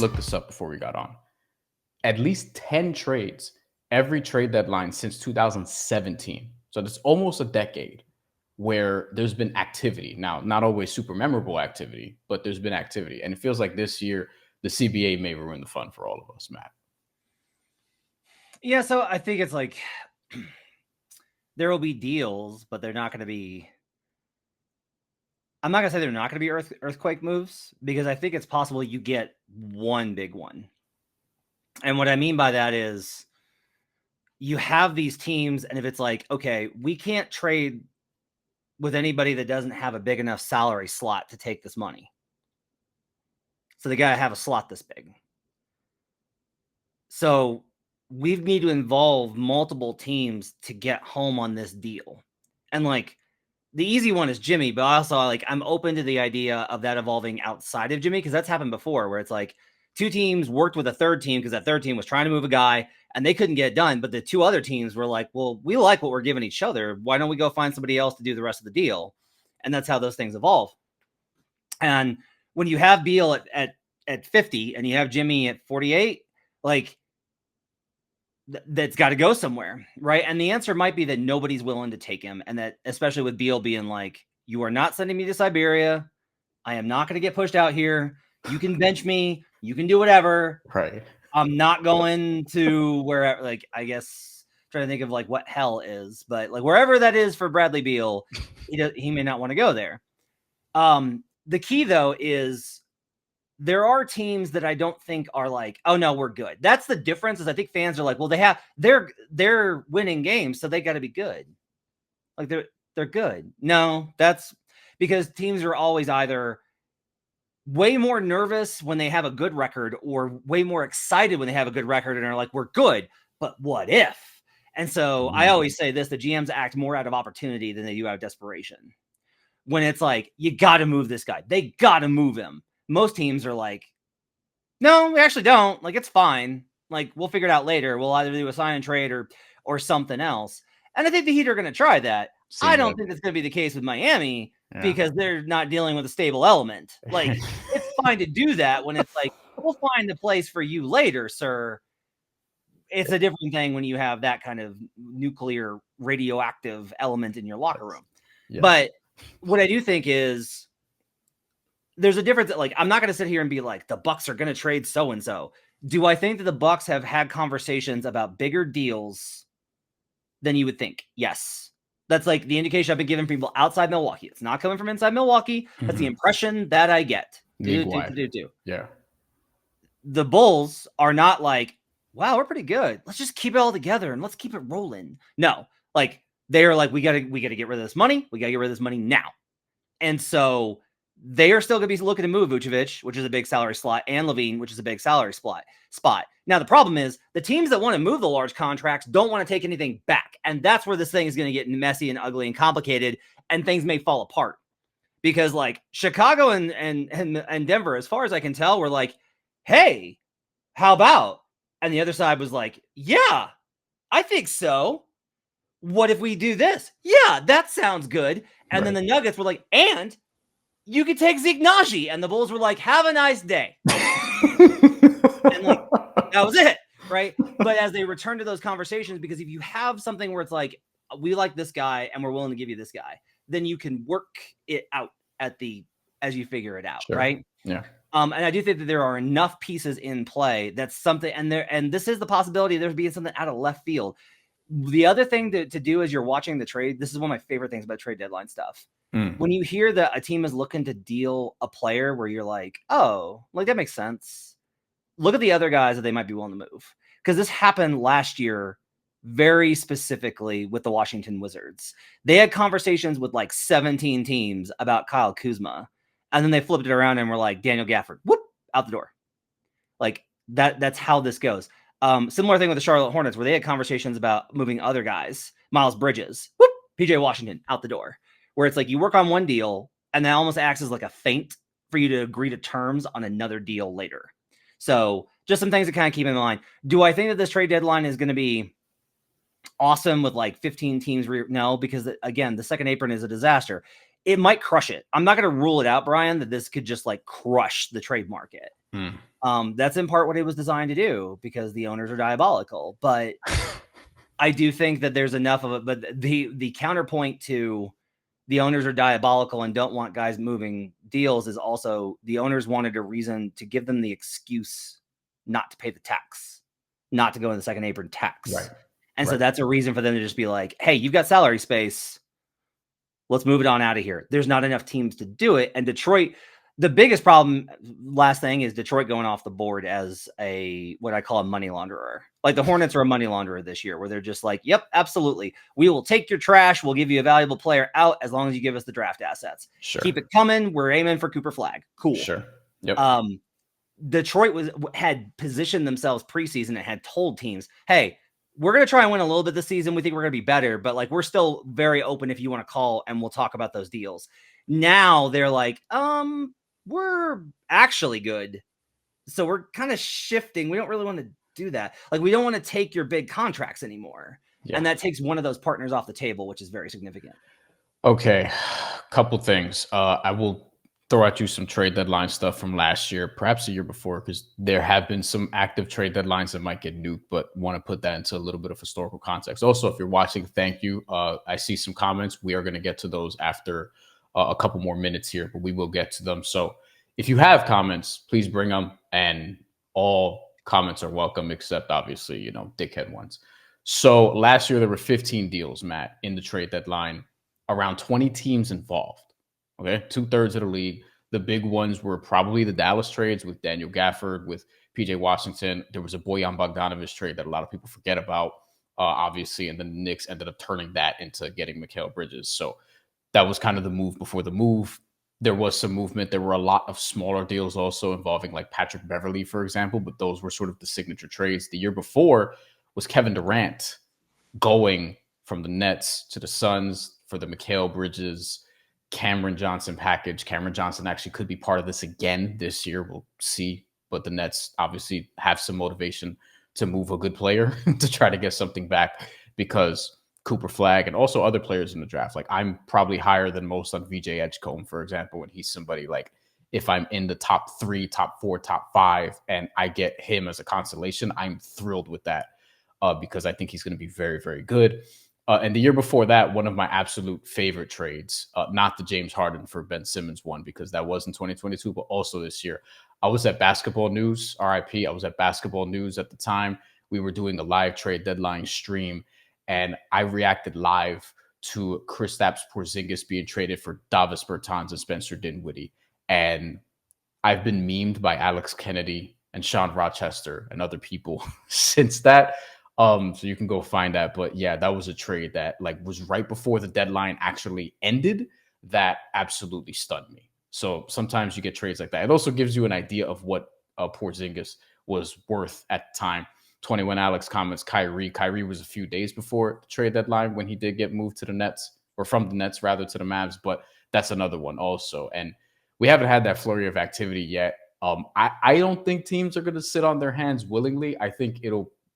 looked this up before we got on. At least 10 trades, every trade deadline since 2017. So that's almost a decade where there's been activity. Now, not always super memorable activity, but there's been activity. And it feels like this year, the CBA may ruin the fun for all of us, Matt. Yeah, so I think it's like there will be deals, but they're not going to be. I'm not going to say they're not going to be earthquake moves, because I think it's possible you get one big one. And what I mean by that is you have these teams, and if it's like, okay, we can't trade with anybody that doesn't have a big enough salary slot to take this money. So they got to have a slot this big. So we need to involve multiple teams to get home on this deal. And like the easy one is Jimmy, but also like I'm open to the idea of that evolving outside of Jimmy, because that's happened before where it's like two teams worked with a third team because that third team was trying to move a guy and they couldn't get it done. But the two other teams were like, well, we like what we're giving each other. Why don't we go find somebody else to do the rest of the deal? And that's how those things evolve. And when you have Beal at 50 and you have Jimmy at 48, like that's got to go somewhere, right? And the answer might be that nobody's willing to take him. And that, especially with Beal being like, you are not sending me to Siberia. I am not going to get pushed out here. You can bench me. You can do whatever. Right. I'm not going to where, like, I guess trying to think of like what hell is, but like wherever that is for Bradley Beal, he may not want to go there. The key though is there are teams that I don't think are like, oh no, we're good. That's the difference. Is I think fans are like, well, they're winning games, so they got to be good. Like they're good. No, that's because teams are always either way more nervous when they have a good record or way more excited when they have a good record and are like, we're good, but what if? And so I always say this, the GMs act more out of opportunity than they do out of desperation. When it's like, you got to move this guy. They got to move him. Most teams are like, no, we actually don't. Like, it's fine. Like, we'll figure it out later. We'll either do a sign and trade or something else. And I think the Heat are going to try that. I don't think that's going to be the case with Miami because they're not dealing with a stable element. Like, it's fine to do that when it's like, we'll find a place for you later, sir. It's a different thing when you have that kind of nuclear radioactive element in your locker room. Yes. But what I do think is there's a difference that, like, I'm not going to sit here and be like, the Bucks are going to trade so-and-so. Do I think that the Bucks have had conversations about bigger deals than you would think? Yes. That's like the indication I've been giving people outside Milwaukee. It's not coming from inside Milwaukee. That's the impression that I get. Yeah. The Bulls are not like, wow, we're pretty good. Let's just keep it all together and let's keep it rolling. No, like they're like, we gotta get rid of this money. We gotta get rid of this money now. And so they are still going to be looking to move Vucevic, which is a big salary slot, and LaVine, which is a big salary spot. Now, the problem is the teams that want to move the large contracts don't want to take anything back. And that's where this thing is going to get messy and ugly and complicated, and things may fall apart. Because like Chicago and Denver, as far as I can tell, were like, hey, how about? And the other side was like, yeah, I think so. What if we do this? Yeah, that sounds good. And then the Nuggets were like, and you could take Zeke Naji. And the Bulls were like, have a nice day. And like, that was it, right? But as they return to those conversations, because if you have something where it's like, we like this guy and we're willing to give you this guy, then you can work it out as you figure it out, right? Yeah. And I do think that there are enough pieces in play that's something, and this is the possibility of there being something out of left field. The other thing to do as you're watching the trade, this is one of my favorite things about trade deadline stuff. When you hear that a team is looking to deal a player where you're like, oh, like that makes sense. Look at the other guys that they might be willing to move. Because this happened last year very specifically with the Washington Wizards. They had conversations with like 17 teams about Kyle Kuzma. And then they flipped it around and were like, Daniel Gafford, whoop, out the door. Like that's how this goes. Similar thing with the Charlotte Hornets, where they had conversations about moving other guys. Miles Bridges, whoop, PJ Washington, out the door. Where it's like you work on one deal and that almost acts as like a feint for you to agree to terms on another deal later. So just some things to kind of keep in mind. Do I think that this trade deadline is going to be awesome with like 15 teams? No, because again, the second apron is a disaster. It might crush it. I'm not going to rule it out, Brian, that this could just like crush the trade market. That's in part what it was designed to do, because the owners are diabolical. But I do think that there's enough of it. But the counterpoint to the owners are diabolical and don't want guys moving deals is also the owners wanted a reason to give them the excuse not to pay the tax, not to go in the second apron tax. Right. And so that's a reason for them to just be like, hey, you've got salary space. Let's move it on out of here. There's not enough teams to do it. And Detroit, the biggest problem, last thing, is Detroit going off the board as what I call a money launderer. Like the Hornets are a money launderer this year, where they're just like, yep, absolutely. We will take your trash. We'll give you a valuable player out as long as you give us the draft assets. Sure. Keep it coming. We're aiming for Cooper Flag. Cool. Sure. Yep. Detroit had positioned themselves preseason and had told teams, hey, we're going to try and win a little bit this season. We think we're going to be better, but like, we're still very open if you want to call and we'll talk about those deals. Now they're like, we're actually good. So we're kind of shifting. We don't really want to do that. Like, we don't want to take your big contracts anymore. Yeah. And that takes one of those partners off the table, which is very significant. Okay. Couple things. I will throw at you some trade deadline stuff from last year, perhaps the year before, because there have been some active trade deadlines that might get nuked, but want to put that into a little bit of historical context. Also, if you're watching, thank you. I see some comments. We are going to get to those after a couple more minutes here, but we will get to them. So if you have comments, please bring them, and all comments are welcome, except obviously, dickhead ones. So last year, there were 15 deals, Matt, in the trade deadline, around 20 teams involved. Okay, 2/3 of the league. The big ones were probably the Dallas trades with Daniel Gafford, with PJ Washington. There was a Bojan Bogdanovic trade that a lot of people forget about, obviously, and then the Knicks ended up turning that into getting Mikal Bridges. So that was kind of the move before the move. There was some movement. There were a lot of smaller deals also involving like Patrick Beverley, for example, but those were sort of the signature trades. The year before was Kevin Durant going from the Nets to the Suns for the Mikal Bridges, Cameron Johnson package. Cameron Johnson actually could be part of this again this year. We'll see. But the Nets obviously have some motivation to move a good player to try to get something back, because Cooper Flag and also other players in the draft. Like, I'm probably higher than most on VJ Edgecombe, for example, when he's somebody like, if I'm in the top 3, top 4, top 5, and I get him as a consolation, I'm thrilled with that because I think he's going to be very, very good. And the year before that, one of my absolute favorite trades, not the James Harden for Ben Simmons one, because that was in 2022, but also this year. I was at Basketball News, RIP. I was at Basketball News at the time. We were doing a live trade deadline stream, and I reacted live to Kristaps Porzingis being traded for Davis Bertans and Spencer Dinwiddie. And I've been memed by Alex Kennedy and Sean Rochester and other people since that. So you can go find that. But yeah, that was a trade that was right before the deadline actually ended. That absolutely stunned me. So sometimes you get trades like that. It also gives you an idea of what Porzingis was worth at the time. 21 Alex comments Kyrie. Kyrie was a few days before the trade deadline when he did get moved to the Nets, or from the Nets rather to the Mavs. But that's another one also. And we haven't had that flurry of activity yet. I don't think teams are going to sit on their hands willingly. I think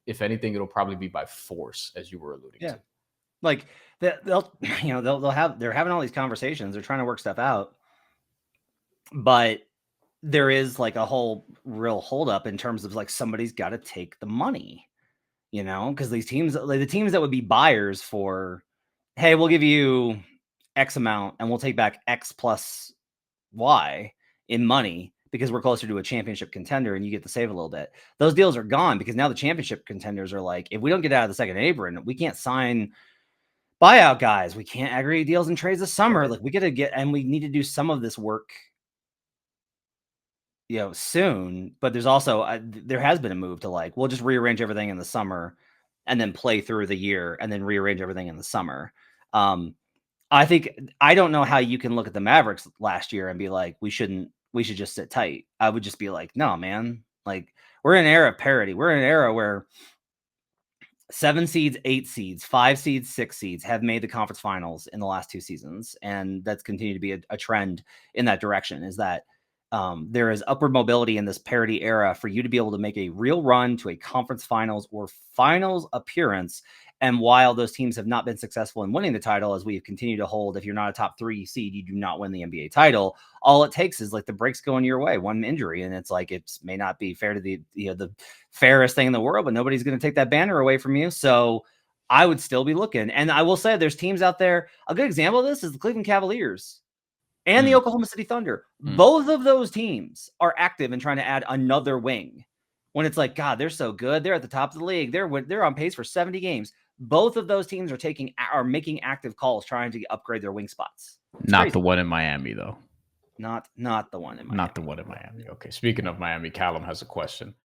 if anything, it'll probably be by force, as you were alluding to. Like they're having all these conversations. They're trying to work stuff out, but there is like a whole real holdup in terms of like somebody's got to take the money, because these teams, like the teams that would be buyers for, hey, we'll give you X amount and we'll take back X plus Y in money, because we're closer to a championship contender and you get to save a little bit. Those deals are gone, because now the championship contenders are like, if we don't get out of the second apron, we can't sign buyout guys. We can't aggregate deals and trades this summer. Like, we got to get, and we need to do some of this work, soon. But there's also, there has been a move to like, we'll just rearrange everything in the summer and then play through the year and then rearrange everything in the summer. I don't know how you can look at the Mavericks last year and be like, we should just sit tight. I would just be like, no, man, like, we're in an era of parity. We're in an era where 7 seeds, 8 seeds, 5 seeds, 6 seeds have made the conference finals in the last 2 seasons. And that's continued to be a trend in that direction, is that there is upward mobility in this parity era for you to be able to make a real run to a conference finals or finals appearance And while those teams have not been successful in winning the title, as we continue to hold, if you're not a top 3 seed, you do not win the NBA title. All it takes is like the breaks going your way, one injury, and it's like it may not be fair to the fairest thing in the world, but nobody's going to take that banner away from you. So I would still be looking. And I will say there's teams out there. A good example of this is the Cleveland Cavaliers and the Oklahoma City Thunder. Both of those teams are active in trying to add another wing. When it's like, God, they're so good. They're at the top of the league. They're on pace for 70 games. Both of those teams are making active calls trying to upgrade their wing spots. Not crazy. The one in Miami, though. Not the one in Miami. Not the one in Miami. Okay. Speaking of Miami, Callum has a question.